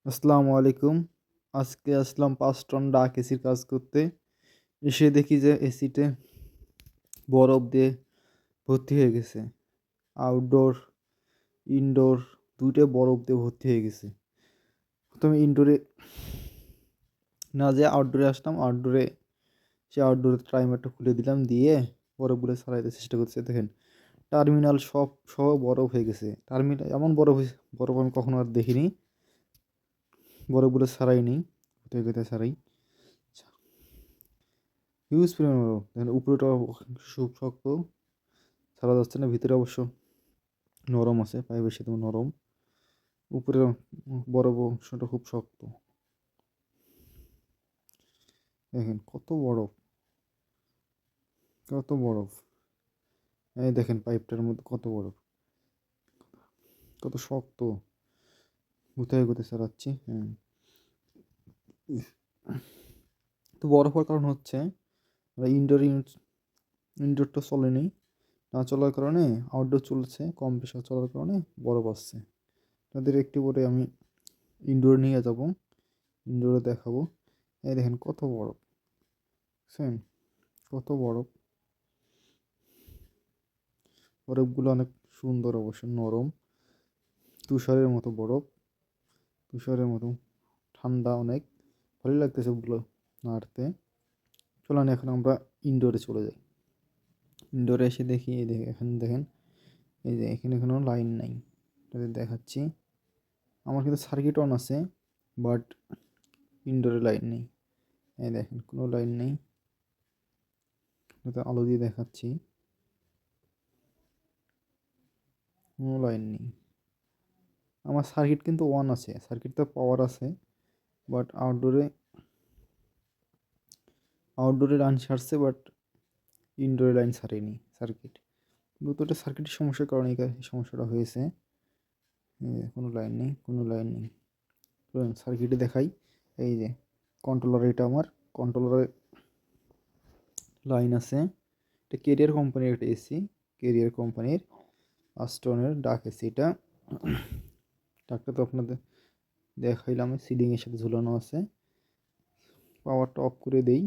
আসসালামু আলাইকুম। আজকে আসলাম ৫ টন ডাক এসির কাজ করতে। এসে দেখি যে এসিতে বরফ দিয়ে ভর্তি হয়ে গেছে। আউটডোর, ইনডোর ২ টাই বরফ দিয়ে ভর্তি হয়ে গেছে। ১ম এ ইনডোরে না যেয়ে আউটডোরে আসলাম। আউটডোরের টাইমারটা খুলে দিলাম, দিয়ে বরফগুলো ছাড়াইতে চেষ্টা করছি। দেখেন টার্মিনাল সব সহ বরফ হয়ে গেছে। এমন বরফ আমি কখনো আর দেখিনি। বরফগুলো ছাড়াই নেই, কোথায়, কোথায় ছাড়াই। হিউজ পরিমাণ বরফ। দেখেন উপরেটা খুব শক্ত, ছাড়া যাচ্ছে না। ভিতরে অবশ্য নরম আছে, পাইপের সাথে নরম। উপরের বরফ অংশটা খুব শক্ত। দেখেন কত বরফ, কত বরফ। এই দেখেন পাইপটার মধ্যে কত বরফ, কত শক্ত। কোথায় কোথায় ছাড়াচ্ছি। হ্যাঁ, তো বরফ হওয়ার কারণ হচ্ছে ইনডোরটা চলেনি। না চলার কারণে আউটডোর চলছে, কম প্রেশার চলার কারণে বরফ আসছে। তাদের একটু পরে আমি ইনডোরে নিয়ে যাব, ইনডোরে দেখাবো। এই দেখেন কত বরফ, বুঝছেন কত বরফ। বরফগুলো অনেক সুন্দর, অবশ্য নরম, তুষারের মতো বরফ, তুষারের মতো ঠান্ডা অনেক। ভালোই লাগতেছে ওগুলো নাড়তে। চলেন এখন আমরা ইনডোরে চলে যাই। ইনডোরে এসে দেখি, এই দেখে এখানে দেখেন, এই যে এখানে কোনো লাইন নাই। তাদের দেখাচ্ছি, আমার কিন্তু সার্কিট অন আছে, বাট ইনডোরে লাইন নেই। এই দেখেন কোনো লাইন নেই। আলো দিয়ে দেখাচ্ছি, কোনো লাইন নেই। আমার সার্কিট কিন্তু অন আছে, সার্কিটটা পাওয়ার আছে, বাট আউটডোরে লাইন ছাড়ছে, বাট ইনডোরে লাইন ছাড়েনি সার্কিট। দুটোটা সার্কিটের সমস্যার কারণে এই সমস্যাটা হয়েছে। কোনো লাইন নেই, কোনো লাইন নেই। সার্কিটে দেখাই, এই যে কন্ট্রোলার, এটা আমার কন্ট্রোলারে লাইন আছে। এটা কেরিয়ার কোম্পানির একটা এসি, কেরিয়ার কোম্পানির আস্টনের ডাক এসি। এটা ডাকটা তো আপনাদের দেখাইলাম, সিলিংয়ের সাথে ঝুলানো আছে। পাওয়ারটা অফ করে দেই,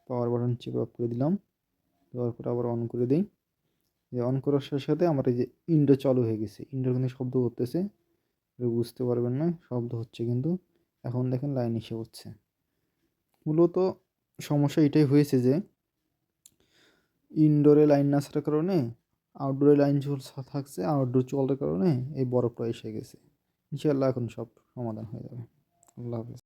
পাওয়ার বাটন চেপে অফ করে দিলাম, দেওয়ার পরে আবার অন করে দিই। অন করার সাথে সাথে আমার এই যে ইনডোর চালু হয়ে গেছে। ইনডোর কিন্তু শব্দ করতেছে, বুঝতে পারবেন না, শব্দ হচ্ছে কিন্তু। এখন দেখেন লাইন এসে হচ্ছে। মূলত সমস্যা এটাই হয়েছে যে ইনডোরে লাইন না আসার কারণে আউটডোরে লাইন থাকছে, আউটডোর চলার কারণে এই বরফটা এসে গেছে। ইনশাআল্লাহ এখন সব সমাধান হয়ে যাবে। আল্লাহ হাফেজ।